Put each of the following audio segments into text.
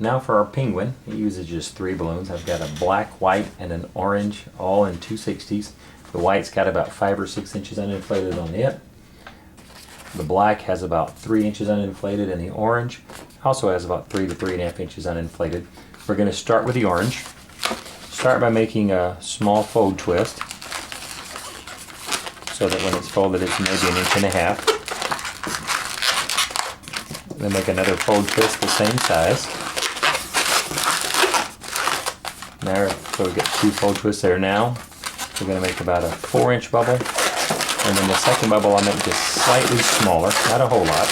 Now for our penguin, it uses just 3 balloons. I've got a black, white, and an orange, all in 2/60s. The white's got about 5 or 6 inches uninflated on it. The black has about 3 inches uninflated, and the orange also has about 3 to 3.5 inches uninflated. We're going to start with the orange. Start by making a small fold twist so that when it's folded it's maybe 1.5 inches. Then make another fold twist the same size. There, so we get 2 fold twists there. Now we're going to make about a 4-inch bubble, and then the second bubble I'll make just slightly smaller, not a whole lot.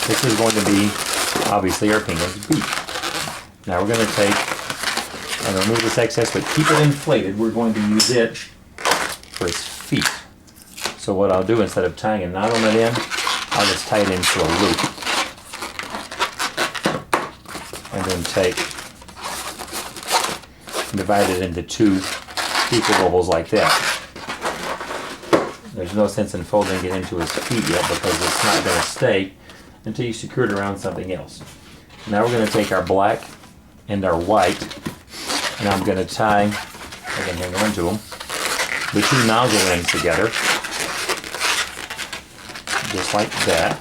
This is going to be obviously our penguin's beak. Now we're going to take and remove this excess, but keep it inflated. We're going to use it for its feet. So what I'll do, instead of tying a knot on it in, I'll just tie it into a loop, and then divide it into 2 equal bubbles like that. There's no sense in folding it into his feet yet because it's not going to stay until you secure it around something else. Now we're going to take our black and our white, and I'm going to tie, if I can hang on to them, the 2 nozzle ends together, just like that.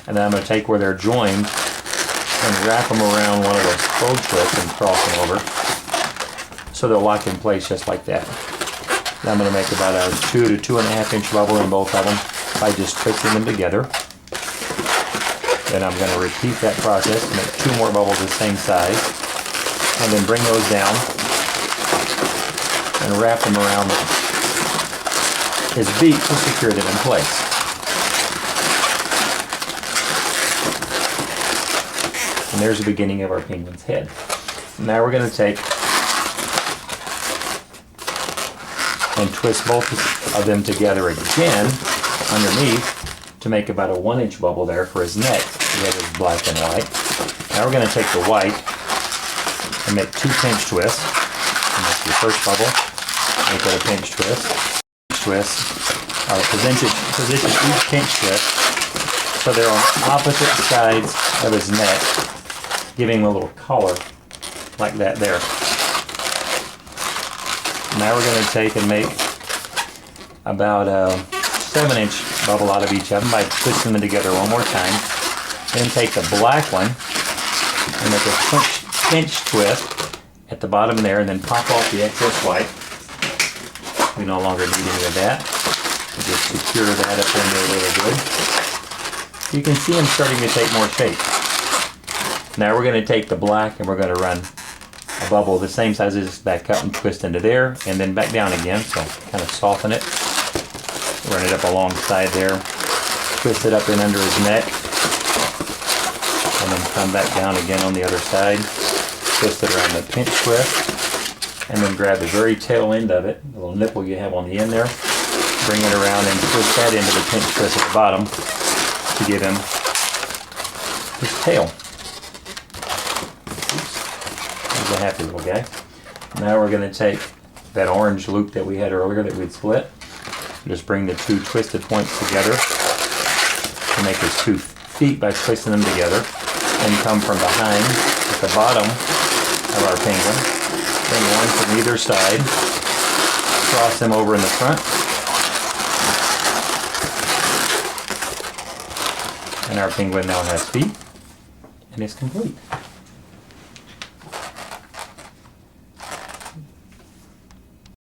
And then I'm going to take where they're joined and wrap them around one of those fold twists and cross them over so they'll lock in place just like that. Now I'm going to make about a 2 to 2.5 inch bubble in both of them by just twisting them together. Then I'm going to repeat that process, make 2 more bubbles the same size, and then bring those down and wrap them around his beak to secure them in place. And there's the beginning of our penguin's head. Now we're going to take and twist both of them together again underneath to make about a 1-inch bubble there for his neck. The head is black and white. Now we're going to take the white and make 2 pinch twists. And that's your first bubble. Make that a pinch twist. Twists are position each pinch twist so they're on opposite sides of his neck, giving him a little collar like that there. Now we're going to take and make about a 7-inch bubble out of each of them by twisting them together one more time. Then take the black one and make a pinch twist at the bottom there, and then pop off the excess white. We no longer need any of that. We'll just secure that up in there really good. You can see them starting to take more shape. Now we're going to take the black and we're going to run a bubble the same size as this back up and twist into there and then back down again, so kind of soften it. Run it up alongside there, twist it up in under his neck, and then come back down again on the other side, twist it around the pinch twist, and then grab the very tail end of it, the little nipple you have on the end there, bring it around and twist that into the pinch twist at the bottom to give him his tail. He's a happy little guy. Now we're going to take that orange loop that we had earlier that we'd split, and just bring the 2 twisted points together to make his 2 feet by twisting them together, and come from behind at the bottom of our penguin. Bring one from either side, cross them over in the front, and our penguin now has feet and is complete.